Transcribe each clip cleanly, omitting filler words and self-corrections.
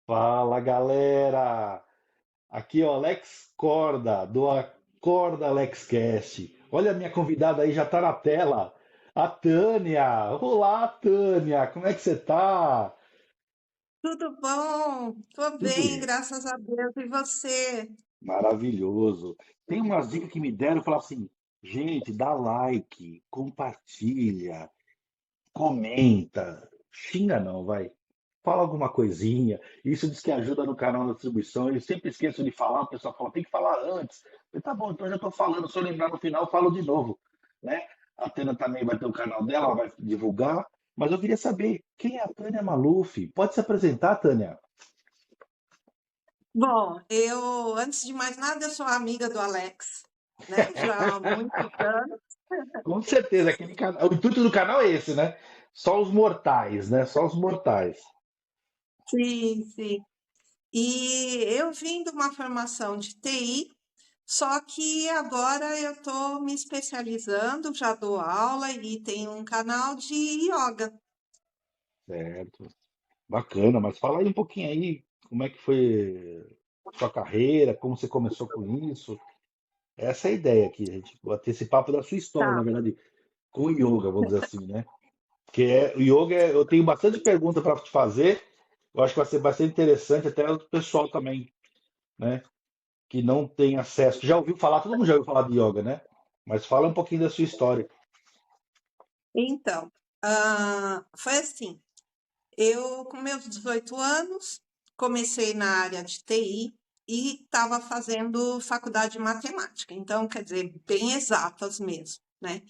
Fala galera! Aqui é o Alex Corda, do Acorda AlexCast. Olha a minha convidada aí, já tá na tela. A Tânia! Olá, Tânia! Como é que você tá? Tudo bom? Tô Tudo bem, graças a Deus. E você? maravilhoso. Tem umas dicas que me deram, falar assim, gente, dá like, compartilha, comenta. Xinga não, vai. Fala alguma coisinha. Isso diz que ajuda no canal da distribuição. Eu sempre esqueço de falar, o pessoal fala, tem que falar antes. Eu, tá bom, então eu já estou falando. Se eu lembrar no final, eu falo de novo. Né? A Tânia também vai ter o canal dela, ela vai divulgar. Mas eu queria saber, quem é a Tânia Maluf? Pode se apresentar, Tânia? Bom, antes de mais nada, eu sou amiga do Alex, né? Já há muitos anos. Com certeza, aquele canal. O intuito do canal é esse, né? Só os mortais, né? Só os mortais. Sim, sim. E eu vim de uma formação de TI, só que agora eu estou me especializando, já dou aula e tenho um canal de yoga. Certo. Bacana, mas fala aí um pouquinho aí, como é que foi sua carreira, como você começou com isso. Essa é a ideia aqui, a gente bater esse papo da sua história, na Tá. verdade, com o yoga, vamos dizer assim, né? O yoga, eu tenho bastante pergunta para te fazer. Eu acho que vai ser bastante interessante até o pessoal também, né? Que não tem acesso. Já ouviu falar? Todo mundo já ouviu falar de yoga, né? Mas fala um pouquinho da sua história. Então, foi assim. Eu, com meus 18 anos, comecei na área de TI e estava fazendo faculdade de matemática, então, quer dizer, bem exatas mesmo, né?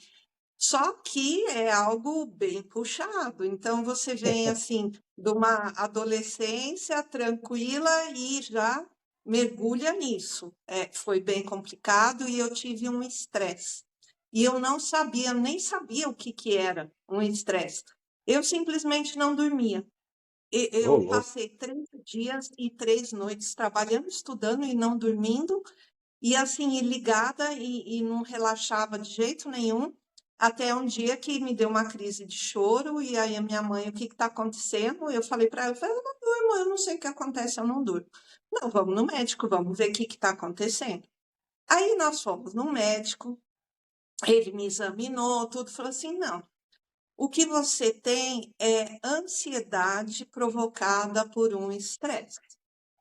Só que é algo bem puxado, então você vem assim de uma adolescência tranquila e já mergulha nisso. É, foi bem complicado e eu tive um estresse. E eu não sabia, nem sabia o que que era um estresse. Eu simplesmente não dormia. Ô, Eu louco. passei 3 dias e 3 noites trabalhando, estudando e não dormindo, e assim, ligada e não relaxava de jeito nenhum, até um dia que me deu uma crise de choro, e aí a minha mãe, o que está acontecendo? Eu falei para ela, eu não durmo, eu não sei o que acontece, eu não durmo. Não, vamos no médico, vamos ver o que está acontecendo. Aí nós fomos no médico, ele me examinou, tudo, falou assim, não, o que você tem é ansiedade provocada por um estresse.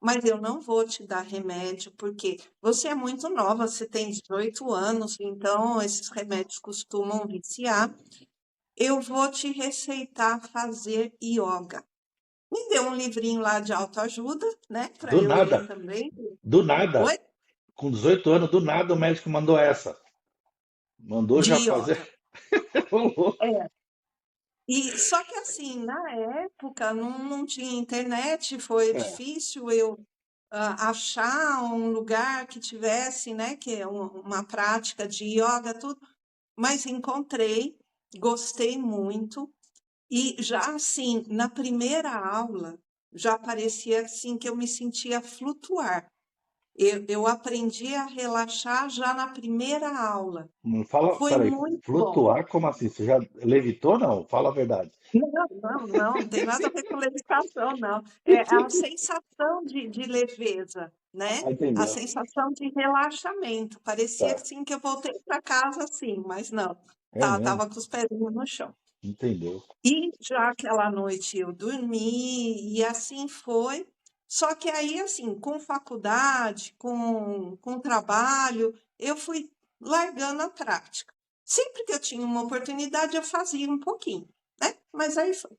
Mas eu não vou te dar remédio, porque você é muito nova, você tem 18 anos, então esses remédios costumam viciar. Eu vou te receitar fazer yoga. Me deu um livrinho lá de autoajuda, né, para Do eu ler nada, também. do nada. Oi? Com 18 anos, do nada o médico mandou essa. Mandou De já fazer. yoga. Ô, louco. É. E só que assim, na época não tinha internet, foi É, difícil eu achar um lugar que tivesse, né, que é uma prática de yoga, tudo, mas encontrei, gostei muito, e já assim, na primeira aula, já parecia assim que eu me sentia flutuar. Eu aprendi a relaxar já na primeira aula. não fala, Foi peraí, muito bom. flutuar, como assim? Você já levitou, não? Fala a verdade. Não tem nada a ver com levitação, não. É a sensação de leveza, né? Ah, A entendeu. sensação de relaxamento. Parecia Tá. assim que eu voltei para casa assim, mas não. É mesmo? Tava com os pezinhos no chão. Entendeu. E já aquela noite eu dormi e assim foi. Só que aí, assim, com faculdade, com trabalho, eu fui largando a prática. Sempre que eu tinha uma oportunidade, eu fazia um pouquinho, né? Mas aí foi.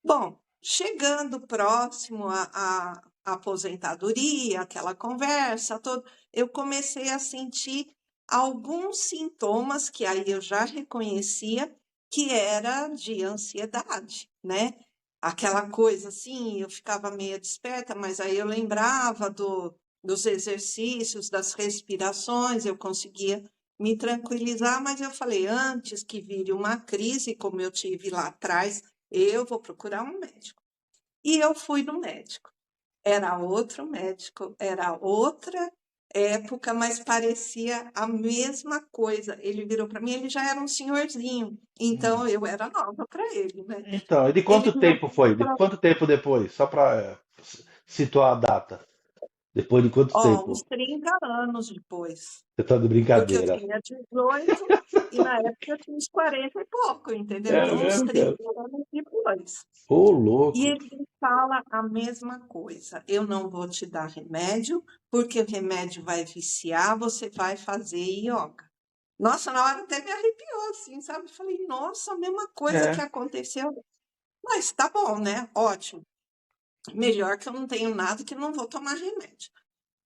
Bom, chegando próximo à aposentadoria, aquela conversa toda, eu comecei a sentir alguns sintomas que aí eu já reconhecia que era de ansiedade, né? Aquela coisa assim, eu ficava meio desperta, mas aí eu lembrava dos exercícios, das respirações, eu conseguia me tranquilizar, mas eu falei, antes que vire uma crise, como eu tive lá atrás, eu vou procurar um médico. E eu fui no médico. Era outro médico, era outra época, mas parecia a mesma coisa. Ele virou para mim, ele já era um senhorzinho, Hum. então eu era nova para ele, né? Então, e de Ele quanto virou tempo para mim foi? e De falou, quanto tempo depois? Só para citou a data? Depois de quanto Ó, uns tempo? 30 anos depois. Você tá de Porque eu brincadeira. tinha 18 e na época eu tinha uns 40 e pouco, entendeu? É Então, uns mesmo, 30 cara? anos depois. Ô, E louco. ele me fala a mesma coisa. Eu não vou te dar remédio, porque o remédio vai viciar, você vai fazer yoga. Nossa, na hora até me arrepiou, assim, sabe? Falei, nossa, a mesma coisa que É. aconteceu. Mas tá bom, né? Ótimo. Melhor que eu não tenho nada, que eu não vou tomar remédio.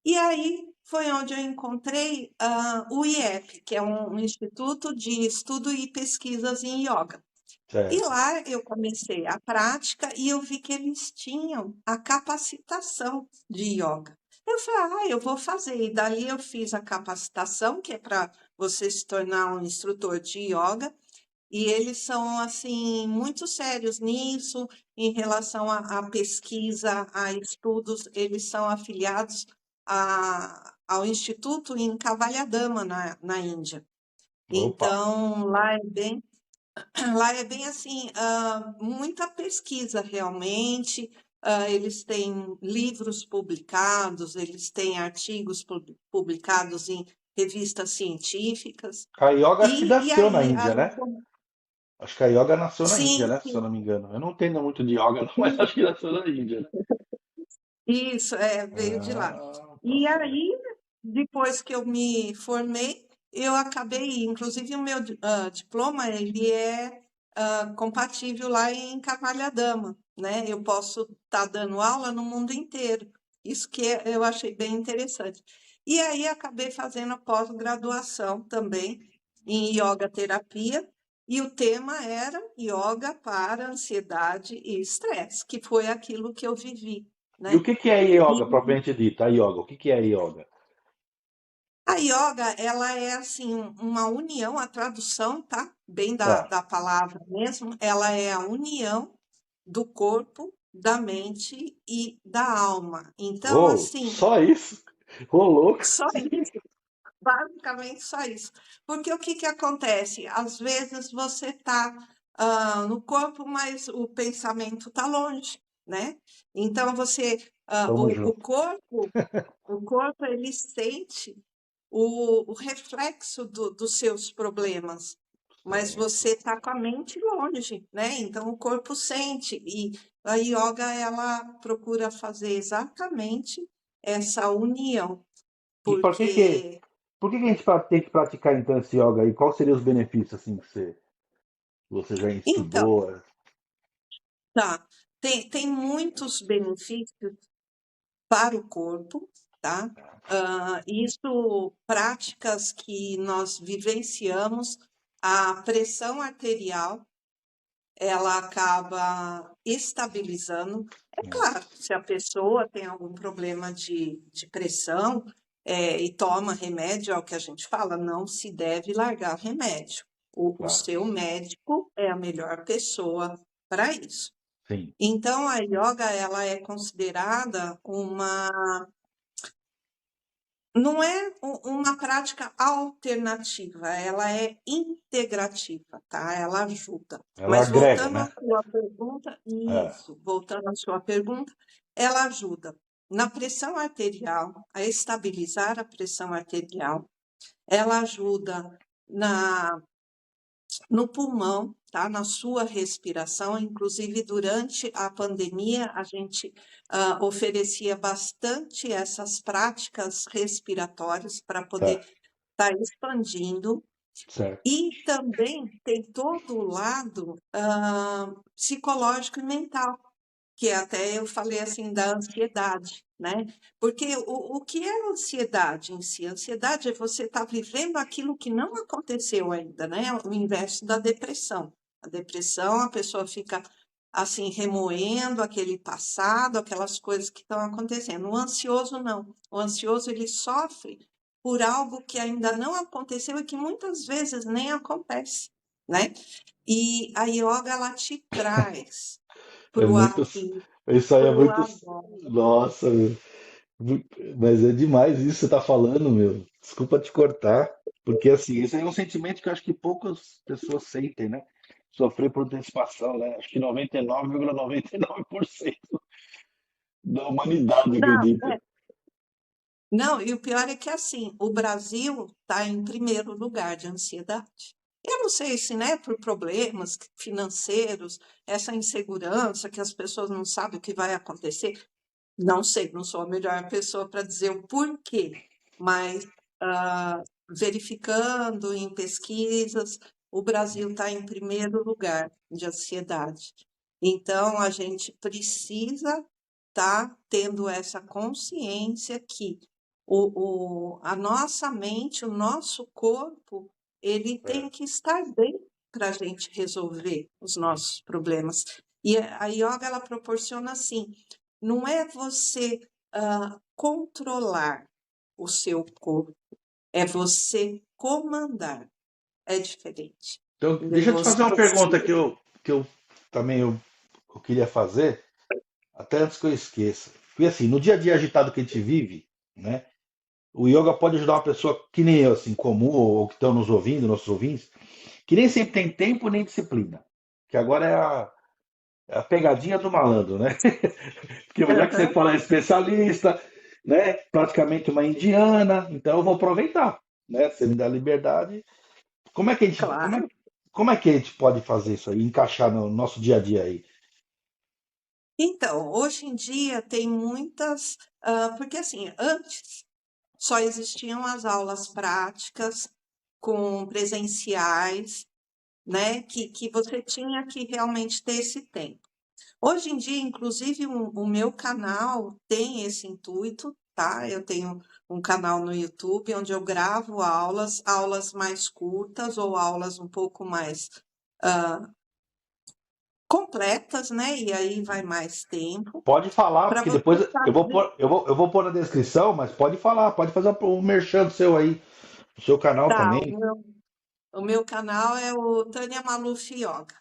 E aí foi onde eu encontrei o IEP, que é um Instituto de Estudo e Pesquisas em Yoga. E Certo. lá eu comecei a prática e eu vi que eles tinham a capacitação de yoga. Eu falei, eu vou fazer. E dali eu fiz a capacitação, que é para você se tornar um instrutor de yoga. E eles são, assim, muito sérios nisso, em relação à pesquisa, a estudos. Eles são afiliados ao Instituto em Cavalhadama, na Índia. Opa. Então, lá é bem assim, muita pesquisa realmente. Eles têm livros publicados, eles têm artigos publicados em revistas científicas. A yoga acho que E nasceu na aí, Índia, né? Acho que a yoga nasceu na Índia, sim, né? Se eu sim, não me engano. Eu não entendo muito de yoga, não, mas sim, acho que nasceu na Índia, né? isso, veio de lá. Ah, tá E certo. aí, depois que eu me formei, eu acabei, inclusive o meu diploma, ele é compatível lá em Cavalhadama, né? Eu posso estar dando aula no mundo inteiro. Isso que eu achei bem interessante. E aí acabei fazendo a pós-graduação também em yoga terapia, e o tema era yoga para ansiedade e estresse, que foi aquilo que eu vivi, E o né? que que é E yoga, propriamente dita? A yoga, o que que é yoga? a yoga, ela é assim, uma união, a tradução, tá? Bem da, Tá. da palavra mesmo, ela é a união do corpo, da mente e da alma. Então, Ô, assim, só isso? Ô, louco. só isso, basicamente só isso. Porque o que que acontece? Às vezes você tá no corpo, mas o pensamento tá longe, né? Então você, Tamo junto. o corpo ele sente o reflexo dos seus problemas, mas Certo. você está com a mente longe, né? Então o corpo sente e a yoga ela procura fazer exatamente essa união, E porque por que que a gente tem que praticar então esse yoga aí? Quais seriam os benefícios assim que você já então, estudou? tá, tem muitos benefícios para o corpo, tá? Isso, práticas que nós vivenciamos, a pressão arterial, ela acaba estabilizando. É claro, se a pessoa tem algum problema de pressão, e toma remédio, é o que a gente fala, não se deve largar remédio. O Claro. seu médico é a melhor pessoa para isso. Sim. Então, a yoga, ela é considerada não é uma prática alternativa, ela é integrativa, tá? Ela ajuda. Ela Mas agrega, voltando né? à sua pergunta, É. isso, voltando à sua pergunta, ela ajuda na pressão arterial, a estabilizar a pressão arterial, ela ajuda na no pulmão, tá? Na sua respiração. Inclusive, durante a pandemia, a gente oferecia bastante essas práticas respiratórias para Tá. poder estar expandindo. Certo. E também tem todo o lado psicológico e mental, que até eu falei assim da ansiedade, né? Porque o que é a ansiedade em si? A ansiedade é você estar vivendo aquilo que não aconteceu ainda, né? O inverso da depressão. A depressão, a pessoa fica assim remoendo aquele passado, aquelas coisas que estão acontecendo. O ansioso não. O ansioso ele sofre por algo que ainda não aconteceu e que muitas vezes nem acontece, né? E a yoga ela te traz É para o muito. aqui, Isso aí é para o muito. agora. Nossa, meu. Mas é demais isso que você tá falando, meu. Desculpa te cortar, porque assim, esse é um sentimento que eu acho que poucas pessoas sentem, né? Sofrer por antecipação, né? Acho que 99,99%. da humanidade, Não, acredita? não, e o pior é que assim, o Brasil está em primeiro lugar de ansiedade. Eu não sei se, né, por problemas financeiros, essa insegurança que as pessoas não sabem o que vai acontecer. Não sei, não sou a melhor pessoa para dizer o porquê, mas verificando em pesquisas, o Brasil está em primeiro lugar de ansiedade. Então, a gente precisa estar tendo essa consciência que a nossa mente, o nosso corpo, ele É, tem que estar bem para a gente resolver os nossos problemas. E a yoga, ela proporciona assim, não é você controlar o seu corpo, é você comandar. É diferente. então, Entendeu? deixa eu te Você fazer uma pergunta se- que eu também eu queria fazer, até antes que eu esqueça. Porque assim, no dia a dia agitado que a gente vive, né? O yoga pode ajudar uma pessoa que nem eu, assim, comum, ou que estão nos ouvindo, nossos ouvintes, que nem sempre tem tempo nem disciplina. Que agora é a pegadinha do malandro, né? Porque já que você Aham, fala especialista, né? Praticamente uma indiana, então eu vou aproveitar, né? Você me dá liberdade. Como é que a gente, claro. como é que a gente pode fazer isso aí, encaixar no nosso dia a dia aí? Então, hoje em dia tem muitas, porque assim, antes só existiam as aulas práticas com presenciais, né? Que você tinha que realmente ter esse tempo. Hoje em dia, inclusive, o meu canal tem esse intuito, tá? Eu tenho um canal no YouTube onde eu gravo aulas, aulas mais curtas ou aulas um pouco mais completas, né? E aí vai mais tempo Pode falar, para porque você depois fazer. eu vou pôr na descrição, mas pode falar, pode fazer um merchan seu aí, o seu canal Tá, também. o meu canal é o Tânia Maluf Yoga.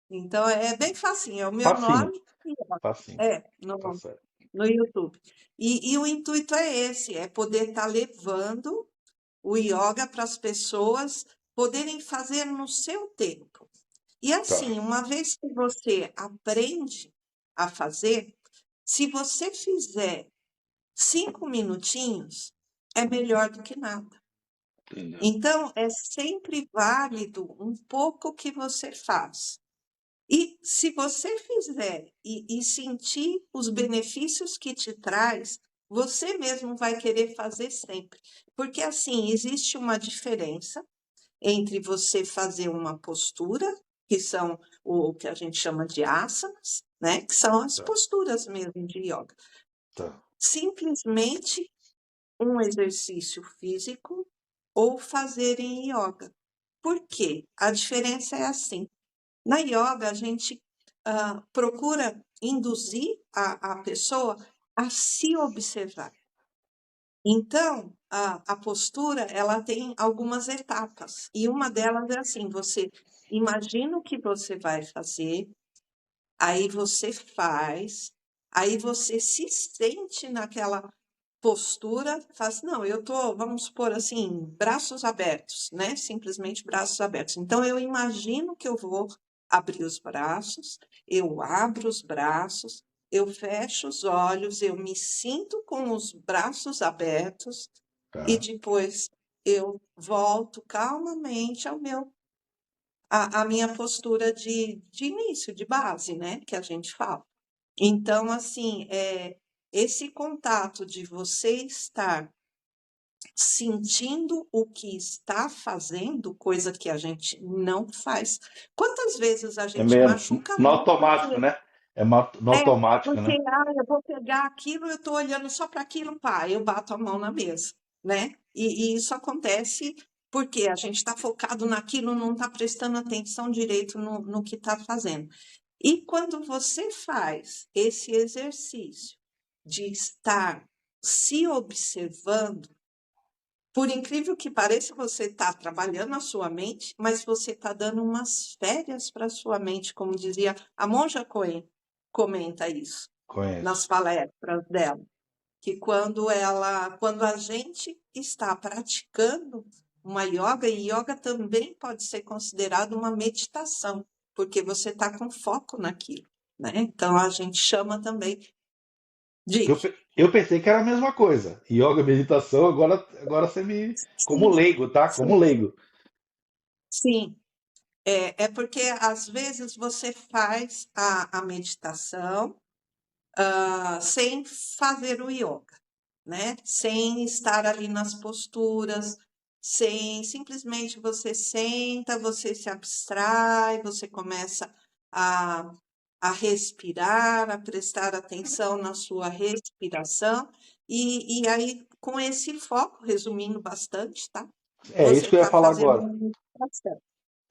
Então é bem facinho, é o meu Facinho, nome e yoga. facinho, É, tá certo. no YouTube. E o intuito é esse, é poder estar levando o yoga para as pessoas poderem fazer no seu tempo. E Tá, assim, uma vez que você aprende a fazer, se você fizer 5 minutinhos, é melhor do que nada. entendeu? Então, é sempre válido um pouco que você faz. E se você fizer e sentir os benefícios que te traz, você mesmo vai querer fazer sempre. Porque assim, existe uma diferença entre você fazer uma postura, que são o que a gente chama de asanas, né? Que são as Tá, posturas mesmo de yoga. tá. Simplesmente um exercício físico ou fazer em yoga. Por quê? A diferença é assim. Na yoga, a gente procura induzir a pessoa a se observar. Então, a postura, ela tem algumas etapas. E uma delas é assim, você imagina o que você vai fazer, aí você faz, aí você se sente naquela postura, faz, não, eu tô, vamos supor assim, braços abertos, né? Simplesmente braços abertos. Então, eu imagino que eu vou abrir os braços, eu abro os braços, eu fecho os olhos, eu me sinto com os braços abertos e Tá. depois eu volto calmamente à minha postura de início, de base, né? Que a gente fala. Então, assim, esse contato de você estar sentindo o que está fazendo, coisa que a gente não faz. Quantas vezes a É gente mesmo, machuca a no mão porque automático, né? No é, automático, porque né? eu vou pegar aquilo, eu estou olhando só para aquilo, pá, eu bato a mão na mesa, né? E isso acontece porque a gente está focado naquilo, não está prestando atenção direito no que está fazendo. E quando você faz esse exercício de estar se observando, por incrível que pareça, você está trabalhando a sua mente, mas você está dando umas férias para a sua mente, como dizia a Monja Coen, comenta isso nas Conheço. palestras dela, que quando a gente está praticando uma yoga, e yoga também pode ser considerado uma meditação, porque você está com foco naquilo, né? Então a gente chama também Porque Diga. eu pensei que era a mesma coisa. Yoga, meditação, agora você me. Como Sim, leigo, tá? Como sim, leigo. sim. É porque às vezes você faz a meditação sem fazer o yoga, né? Sem estar ali nas posturas, sem simplesmente você senta, você se abstrai, você começa a, a respirar, a prestar atenção na sua respiração, e aí, com esse foco, resumindo bastante, tá? É Você isso que eu ia está falar fazendo agora. uma meditação.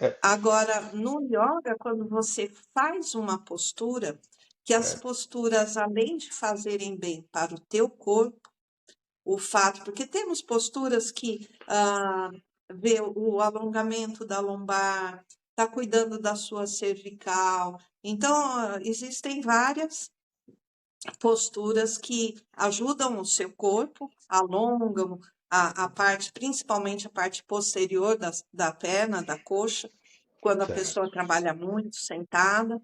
É, Agora, no yoga, quando você faz uma postura, que as certo, posturas, além de fazerem bem para o teu corpo, o fato, porque temos posturas que vê o alongamento da lombar, está cuidando da sua cervical. Então, existem várias posturas que ajudam o seu corpo, alongam a parte, principalmente a parte posterior da perna, da coxa, quando a pessoa certo. trabalha muito sentada.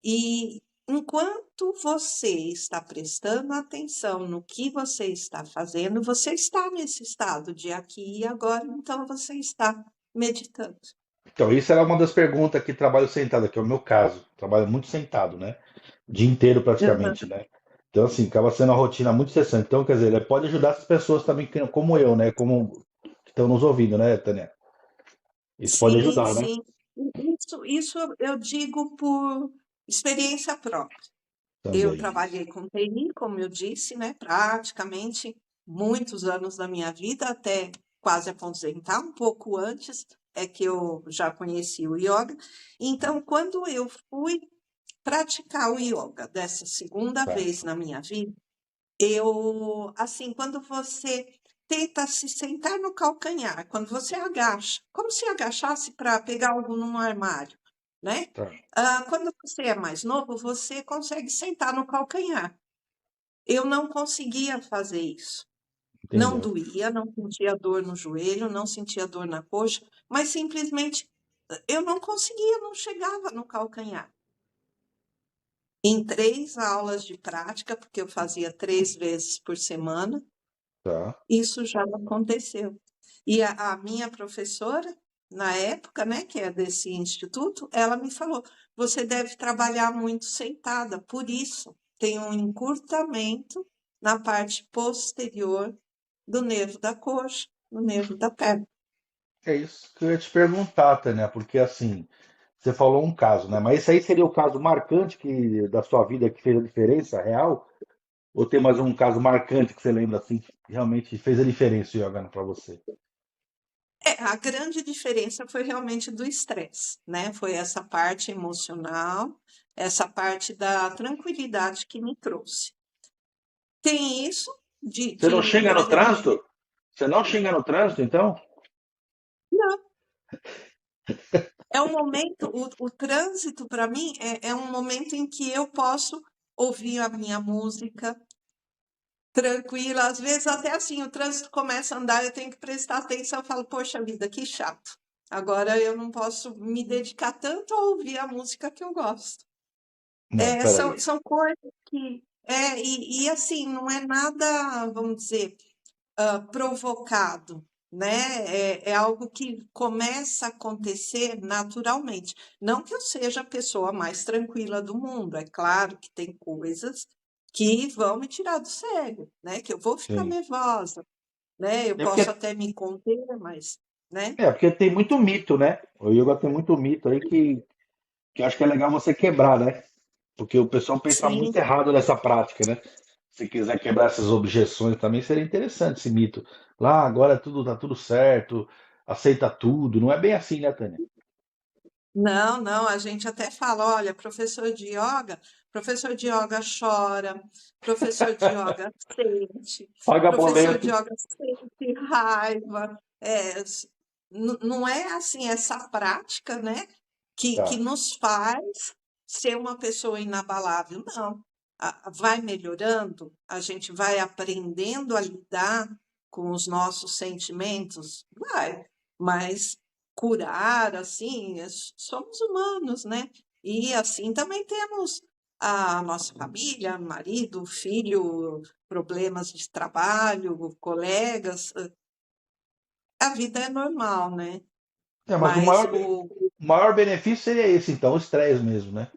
E enquanto você está prestando atenção no que você está fazendo, você está nesse estado de aqui e agora, então você está meditando. Então, isso era uma das perguntas que trabalho sentado, que é o meu caso. Trabalho muito sentado, né? O dia inteiro Aham. praticamente, né? Então, assim, acaba sendo uma rotina muito estressante. Então, quer dizer, ele pode ajudar as pessoas também, como eu, né? Como que estão nos ouvindo, né, Tânia? Isso pode Sim, ajudar, né? sim. Isso eu digo por experiência própria. Eu Também. trabalhei com TI, como eu disse, né, praticamente muitos anos da minha vida, até quase aposentar, um pouco antes é que eu já conheci o yoga. Então, quando eu fui praticar o yoga dessa segunda vez Certo. na minha vida, eu, assim, quando você tenta se sentar no calcanhar, quando você agacha, como se agachasse para pegar algo num armário, né? Tá. Quando você é mais novo, você consegue sentar no calcanhar. Eu não conseguia fazer isso. Não Entendeu? doía, não sentia dor no joelho, não sentia dor na coxa, mas simplesmente eu não conseguia, não chegava no calcanhar. Em 3 aulas de prática, porque eu fazia 3 vezes por semana, Tá. isso já aconteceu. E a minha professora, na época, né, que é desse instituto, ela me falou: você deve trabalhar muito sentada, por isso tem um encurtamento na parte posterior do nervo da coxa, no nervo da perna. É isso que eu ia te perguntar, Tânia, porque assim, você falou um caso, né? Mas esse aí seria o caso marcante da sua vida que fez a diferença real? Ou tem mais um caso marcante que você lembra assim, que realmente fez a diferença jogando para você? A grande diferença foi realmente do estresse, né? Foi essa parte emocional, essa parte da tranquilidade que me trouxe. Tem isso Você não xinga por no exemplo, trânsito? Você não xinga no trânsito, então? não, é um momento, o trânsito para mim é um momento em que eu posso ouvir a minha música tranquila. Às vezes até assim, o trânsito começa a andar, eu tenho que prestar atenção, eu falo, poxa vida, que chato. Agora eu não posso me dedicar tanto a ouvir a música que eu gosto. Não, peraí. São coisas que. E assim, não é nada, vamos dizer, provocado, né? É algo que começa a acontecer naturalmente. Não que eu seja a pessoa mais tranquila do mundo, é claro que tem coisas que vão me tirar do sério, né? Que eu vou ficar Sim. nervosa, né? Eu É porque, posso até me conter, mas, né? porque tem muito mito, né? O yoga tem muito mito aí que eu acho que é legal você quebrar, né? Porque o pessoal pensa Sim, muito errado nessa prática, né? Se quiser quebrar essas objeções também seria interessante esse mito. Lá agora tudo tá tudo certo, aceita tudo. Não é bem assim, né, Tânia? não, não, a gente até fala, olha, professor de yoga chora, professor de yoga sente, Paga professor de boleto. yoga sente raiva. Não é assim essa prática, né, que Tá. nos faz ser uma pessoa inabalável. Não. Vai melhorando, a gente vai aprendendo a lidar com os nossos sentimentos, vai, mas curar, assim, somos humanos, né? E assim também temos a nossa família, marido, filho, problemas de trabalho, colegas, a vida é normal, né? Mas Mas o maior benefício seria esse, então, o estresse mesmo, né?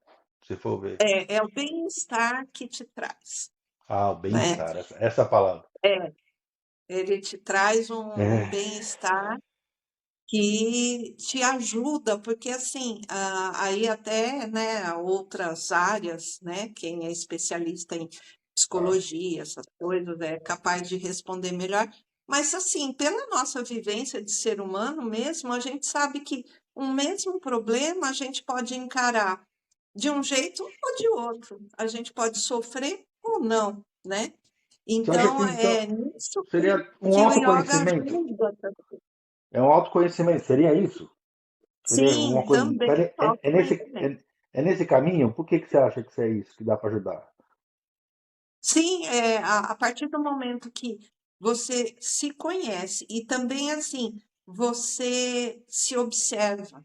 Se for ver. é o bem-estar que te traz, Ah, o né? bem-estar, essa palavra. É, ele te traz um É, bem-estar que te ajuda, porque assim, aí até, né, outras áreas, né, quem é especialista em ah, psicologia, essas coisas, é capaz de responder melhor. Mas assim, pela nossa vivência de ser humano mesmo, a gente sabe que um mesmo problema a gente pode encarar de um jeito ou de outro. A gente pode sofrer ou não, né? você acha Então, que então é nisso seria um que o yoga autoconhecimento? ajuda. É um autoconhecimento, seria isso? Seria uma Sim, coisa. também autoconhecimento. É nesse caminho? Por que que você acha que isso é isso que dá para ajudar? Sim, a partir do momento que você se conhece e também assim, você se observa.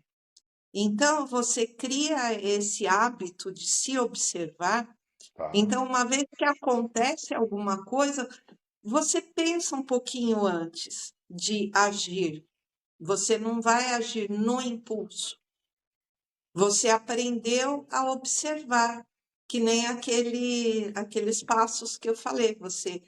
Então, você cria esse hábito de se observar. Tá. Então, uma vez que acontece alguma coisa, você pensa um pouquinho antes de agir. Você não vai agir no impulso. Você aprendeu a observar, que nem aqueles passos que eu falei. Você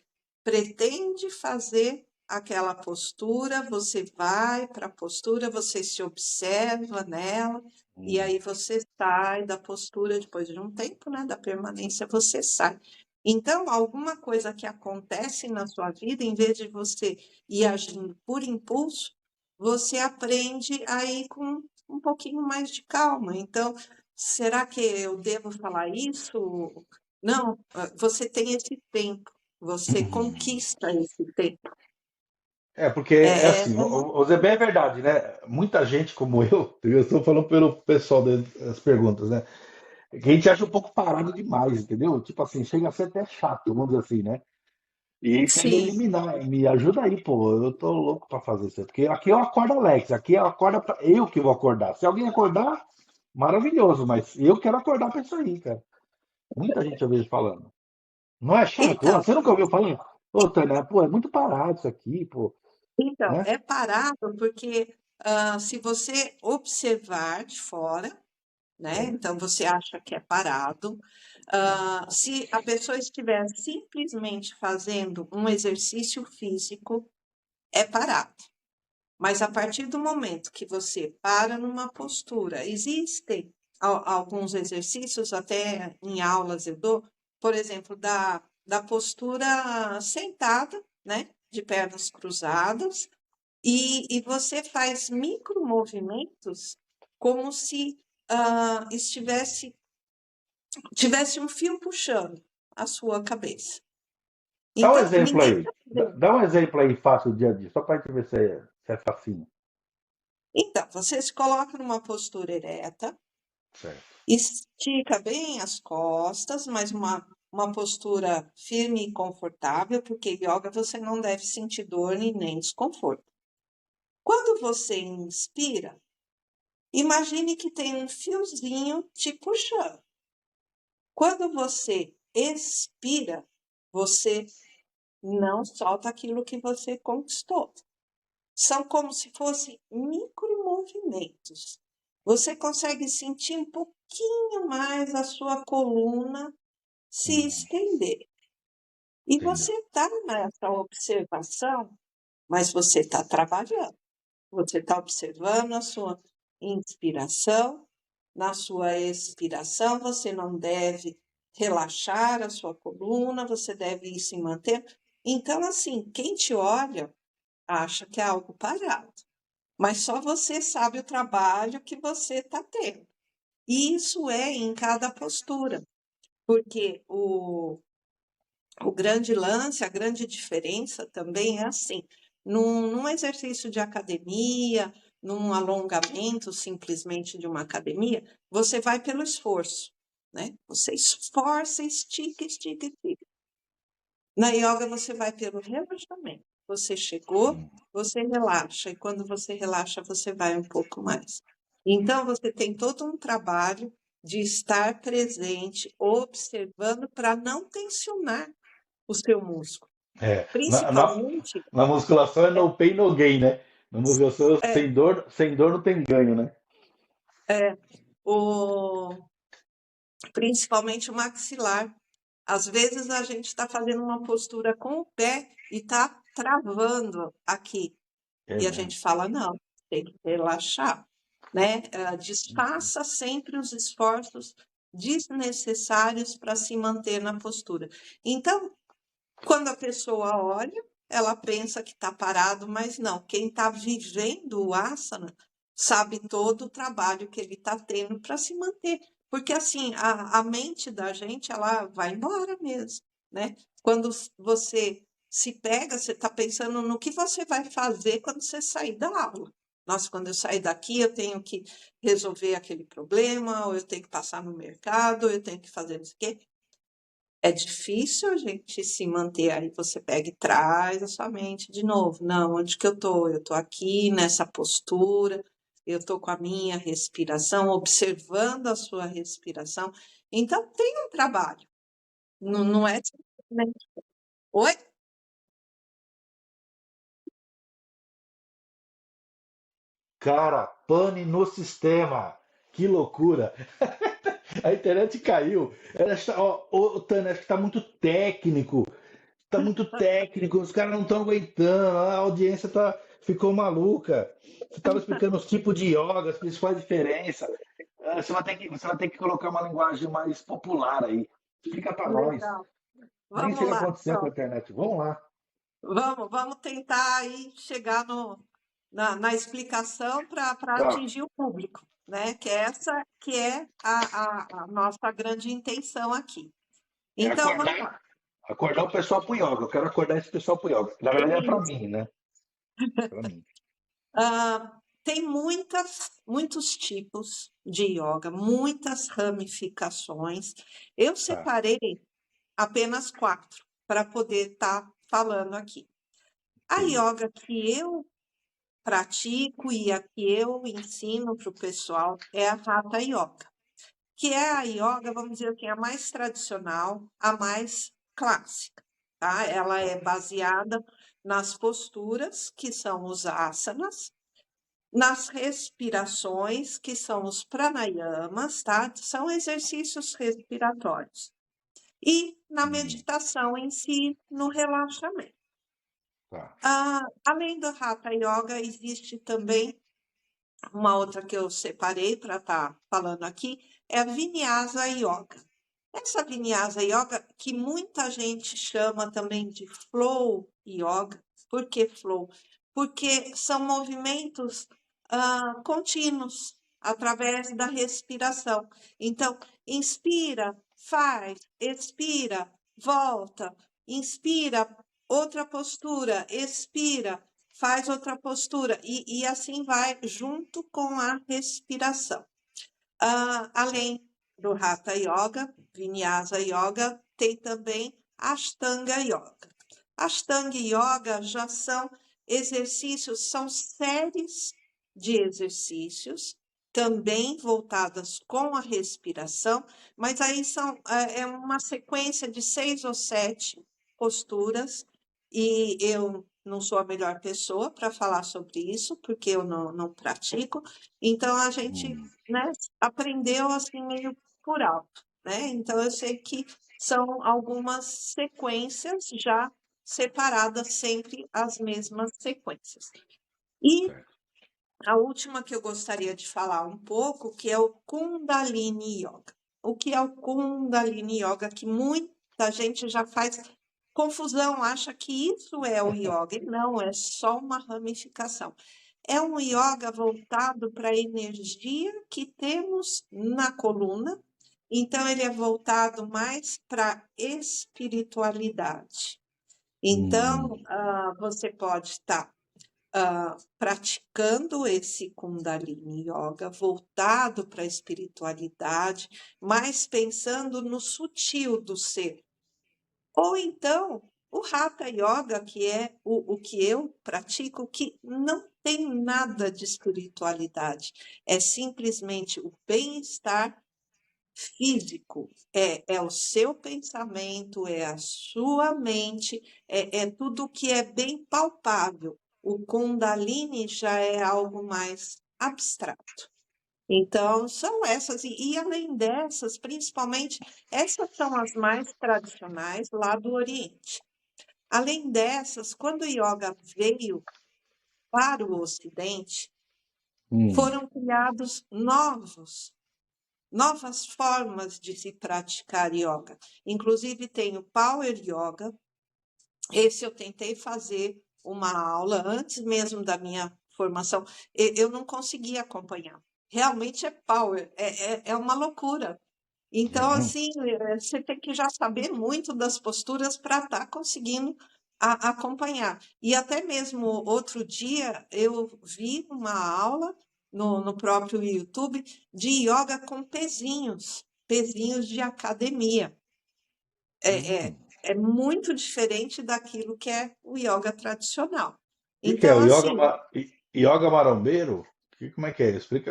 pretende fazer aquela postura, você vai para a postura, você se observa nela, e Hum. aí você sai da postura depois de um tempo, né, da permanência, você sai. Então, alguma coisa que acontece na sua vida, em vez de você ir agindo por impulso, você aprende a ir com um pouquinho mais de calma. Então, será que eu devo falar isso? Não, você tem esse tempo, você conquista esse tempo. É, porque é É, assim, o Zé bem é verdade, né? Muita gente como eu estou falando pelo pessoal das perguntas, né? Que a gente acha um pouco parado demais, entendeu? Tipo assim, chega a ser até chato, vamos dizer assim, né? E aí quer me sim. eliminar, me ajuda aí, pô. Eu tô louco pra fazer isso. Porque aqui eu acordo Alex, aqui eu acordo pra eu que vou acordar. Se alguém acordar, maravilhoso, mas eu quero acordar pra isso aí, cara. Muita gente eu vejo falando. Não é chato? Então, Você nunca ouviu falar? Ô, Tânia, pô, é muito parado isso aqui, pô, né? é parado porque se você observar de fora, né? É. Então você acha que é parado. Se a pessoa estiver simplesmente fazendo um exercício físico, é parado. Mas a partir do momento que você para numa postura, existem alguns exercícios, até em aulas eu dou, por exemplo, da postura sentada, né? De pernas cruzadas, e você faz micromovimentos como se tivesse um fio puxando a sua cabeça. Dá um Então, exemplo ninguém aí. está Dá um exemplo aí fácil dia a dia, só pra gente ver se é facinho. Então, você se coloca numa postura ereta, Certo. estica bem as costas, mas uma postura firme e confortável, porque yoga você não deve sentir dor e nem desconforto. Quando você inspira, imagine que tem um fiozinho te puxando. Quando você expira, você não solta aquilo que você conquistou. São como se fossem micromovimentos. Você consegue sentir um pouquinho mais a sua coluna se Hum, estender. E entendeu? você está nessa observação, mas você está trabalhando. Você está observando a sua inspiração, na sua expiração, você não deve relaxar a sua coluna, você deve ir se manter. Então, assim, quem te olha acha que é algo parado, mas só você sabe o trabalho que você está tendo. E isso é em cada postura, porque o grande lance, a grande diferença também é assim, num exercício de academia, num alongamento simplesmente de uma academia, você vai pelo esforço, né? Você esforça, estica, estica, estica. Na yoga você vai pelo relaxamento. Você chegou, Hum. você relaxa, e quando você relaxa, você vai um pouco mais. Então, você tem todo um trabalho de estar presente, observando para não tensionar o seu músculo. É, Principalmente, na musculação é é, no pain, no gain, né? Na musculação, é, sem dor não tem ganho, né? o, principalmente o maxilar. Às vezes a gente está fazendo uma postura com o pé e está travando aqui. É E a mesmo. gente fala, não, tem que relaxar, né? Desfaça sempre os esforços desnecessários para se manter na postura. Então, quando a pessoa olha, ela pensa que está parado, mas não. Quem está vivendo o asana sabe todo o trabalho que ele está tendo para se manter. Porque assim, a mente da gente, ela vai embora mesmo, né? Quando você se pega, você está pensando no que você vai fazer quando você sair da aula. Nossa, quando eu sair daqui, eu tenho que resolver aquele problema, ou eu tenho que passar no mercado, ou eu tenho que fazer não sei o quê. É difícil a gente se manter, aí você pega e traz a sua mente de novo. Não, onde que eu tô? Eu tô aqui nessa postura, eu tô com a minha respiração, observando a sua respiração. Então tem um trabalho, não é simplesmente. Oi? Cara, pane no sistema. Que loucura. A internet caiu. Ó, Tânia, acho que tá muito técnico. Tá muito técnico. Os caras não estão aguentando. A audiência ficou maluca. Você estava explicando os tipos de yoga, as principais diferenças. Você vai ter que colocar uma linguagem mais popular aí. Explica para nós. Legal. Nem sei Vamos o que lá, aconteceu com a pronto. internet. Vamos lá. Vamos tentar aí chegar na explicação para Tá. atingir o público, né? Que é essa que é a nossa grande intenção aqui. É Então, vamos lá. acordar o pessoal pro yoga. Eu quero acordar esse pessoal pro yoga. Na verdade é para Isso. mim, né? Para mim. Tem muitos tipos de yoga, muitas ramificações. Eu Tá. separei apenas 4 para poder estar falando aqui. A Entendi. yoga que eu pratico e a que eu ensino para o pessoal é a Hatha Yoga, que é a yoga, vamos dizer assim, a mais tradicional, a mais clássica, tá? Ela Tá. é baseada nas posturas, que são os asanas, nas respirações, que são os pranayamas, tá? São exercícios respiratórios. E na Hum, meditação em si, no relaxamento. tá. Além do Hatha Yoga, existe também uma outra que eu separei para estar falando aqui, é a Vinyasa Yoga. Essa Vinyasa Yoga, que muita gente chama também de Flow Yoga. Por que Flow? Porque são movimentos contínuos através da respiração. Então, inspira, faz, expira, volta, inspira, outra postura, expira, faz outra postura, e assim vai junto com a respiração. Além do Hatha Yoga, Vinyasa Yoga, tem também Ashtanga Yoga. Ashtanga Yoga já são exercícios, são séries de exercícios, também voltadas com a respiração, mas aí é uma sequência de 6 ou 7 posturas, e eu não sou a melhor pessoa para falar sobre isso, porque eu não pratico, então a gente, Hum, né, aprendeu assim meio por alto, né? Então eu sei que são algumas sequências já separadas, sempre as mesmas sequências. E certo. a última que eu gostaria de falar um pouco, que é o Kundalini Yoga. O que é o Kundalini Yoga? Que muita gente já faz confusão, acha que isso é o yoga, e não, é só uma ramificação. É um yoga voltado para a energia que temos na coluna, então ele é voltado mais para a espiritualidade. Então, Hum, você pode estar praticando esse Kundalini Yoga voltado para a espiritualidade, mas pensando no sutil do ser. Ou então, o Hatha Yoga, que é o que eu pratico, que não tem nada de espiritualidade, é simplesmente o bem-estar físico, é o seu pensamento, é a sua mente, é tudo que é bem palpável. O Kundalini já é algo mais abstrato. Então, são essas, e além dessas, principalmente, essas são as mais tradicionais lá do Oriente. Além dessas, quando o yoga veio para o Ocidente, Hum, foram criados novas formas de se praticar yoga. Inclusive, tem o Power Yoga. Esse eu tentei fazer uma aula antes mesmo da minha formação. Eu não conseguia acompanhar. Realmente é power, é uma loucura. Então, hum, assim, você tem que já saber muito das posturas para estar conseguindo acompanhar. E até mesmo outro dia eu vi uma aula no próprio YouTube de yoga com pezinhos de academia. É, é, hum. é muito diferente daquilo que é o yoga tradicional. O que é? Então, O yoga, assim, yoga marombeiro? Como é que é? Explica.